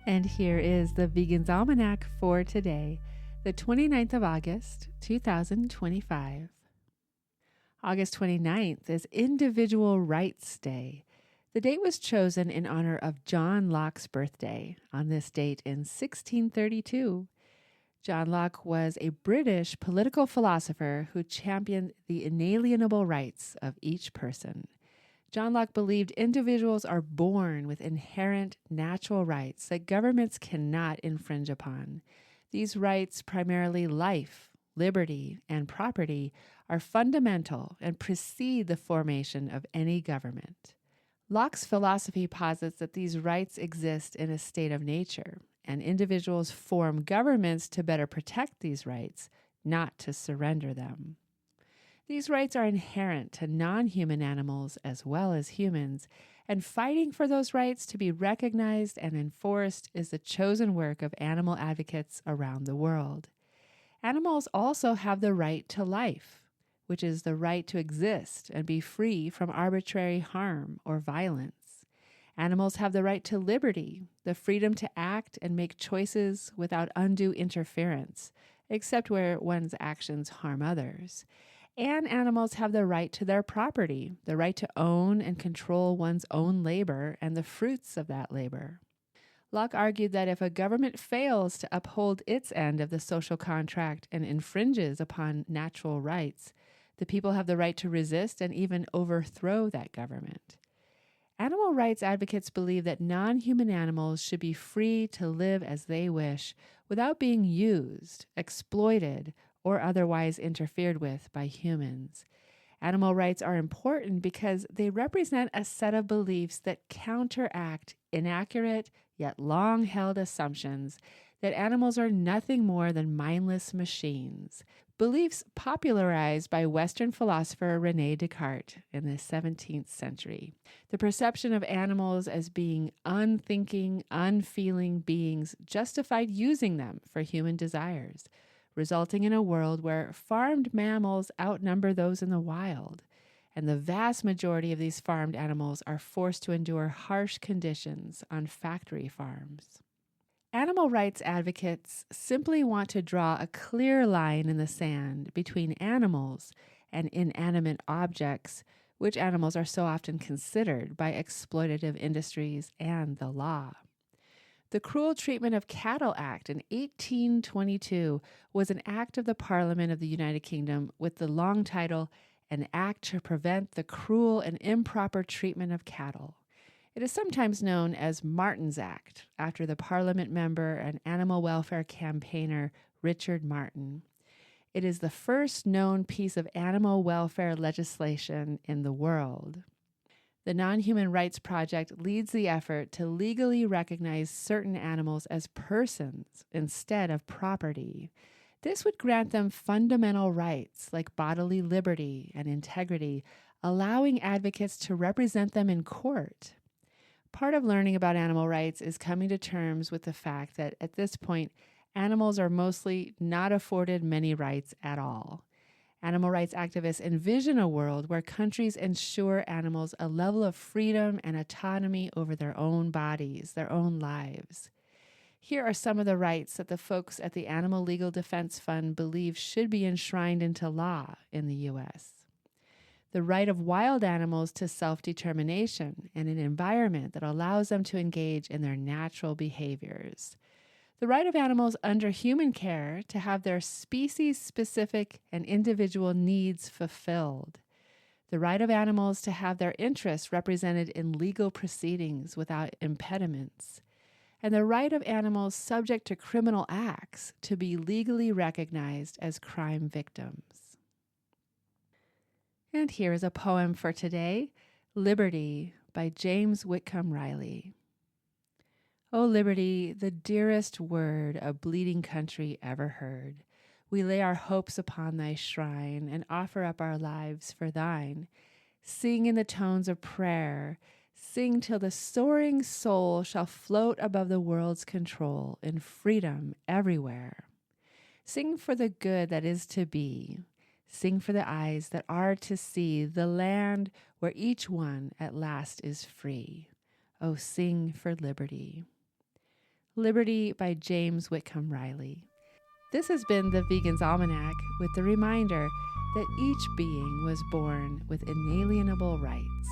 And here is the Vegan's Almanac for today, the 29th of August, 2025. August 29th is Individual Rights Day. The date was chosen in honor of John Locke's birthday on this date in 1632. John Locke was a British political philosopher who championed the inalienable rights of each person. John Locke believed individuals are born with inherent natural rights that governments cannot infringe upon. These rights, primarily life, liberty, and property, are fundamental and precede the formation of any government. Locke's philosophy posits that these rights exist in a state of nature, and individuals form governments to better protect these rights, not to surrender them. These rights are inherent to non-human animals as well as humans, and fighting for those rights to be recognized and enforced is the chosen work of animal advocates around the world. Animals also have the right to life, which is the right to exist and be free from arbitrary harm or violence. Animals have the right to liberty, the freedom to act and make choices without undue interference, except where one's actions harm others. And animals have the right to their property, the right to own and control one's own labor and the fruits of that labor. Locke argued that if a government fails to uphold its end of the social contract and infringes upon natural rights, the people have the right to resist and even overthrow that government. Animal rights advocates believe that non-human animals should be free to live as they wish without being used, exploited, or otherwise interfered with by humans. Animal rights are important because they represent a set of beliefs that counteract inaccurate yet long-held assumptions that animals are nothing more than mindless machines, beliefs popularized by Western philosopher René Descartes in the 17th century. The perception of animals as being unthinking, unfeeling beings justified using them for human desires, resulting in a world where farmed mammals outnumber those in the wild, and the vast majority of these farmed animals are forced to endure harsh conditions on factory farms. Animal rights advocates simply want to draw a clear line in the sand between animals and inanimate objects, which animals are so often considered by exploitative industries and the law. The Cruel Treatment of Cattle Act in 1822 was an act of the Parliament of the United Kingdom with the long title, An Act to Prevent the Cruel and Improper Treatment of Cattle. It is sometimes known as Martin's Act, after the Parliament member and animal welfare campaigner Richard Martin. It is the first known piece of animal welfare legislation in the world. The Non-Human Rights Project leads the effort to legally recognize certain animals as persons instead of property. This would grant them fundamental rights like bodily liberty and integrity, allowing advocates to represent them in court. Part of learning about animal rights is coming to terms with the fact that at this point, animals are mostly not afforded many rights at all. Animal rights activists envision a world where countries ensure animals a level of freedom and autonomy over their own bodies, their own lives. Here are some of the rights that the folks at the Animal Legal Defense Fund believe should be enshrined into law in the U.S. The right of wild animals to self-determination and an environment that allows them to engage in their natural behaviors. The right of animals under human care to have their species-specific and individual needs fulfilled. The right of animals to have their interests represented in legal proceedings without impediments. And the right of animals subject to criminal acts to be legally recognized as crime victims. And here is a poem for today, Liberty by James Whitcomb Riley. O liberty, the dearest word a bleeding country ever heard, we lay our hopes upon thy shrine and offer up our lives for thine. Sing in the tones of prayer, sing till the soaring soul shall float above the world's control in freedom everywhere. Sing for the good that is to be. Sing for the eyes that are to see the land where each one at last is free. Oh, sing for liberty. Liberty by James Whitcomb Riley. This has been the Vegan's Almanac with the reminder that each being was born with inalienable rights.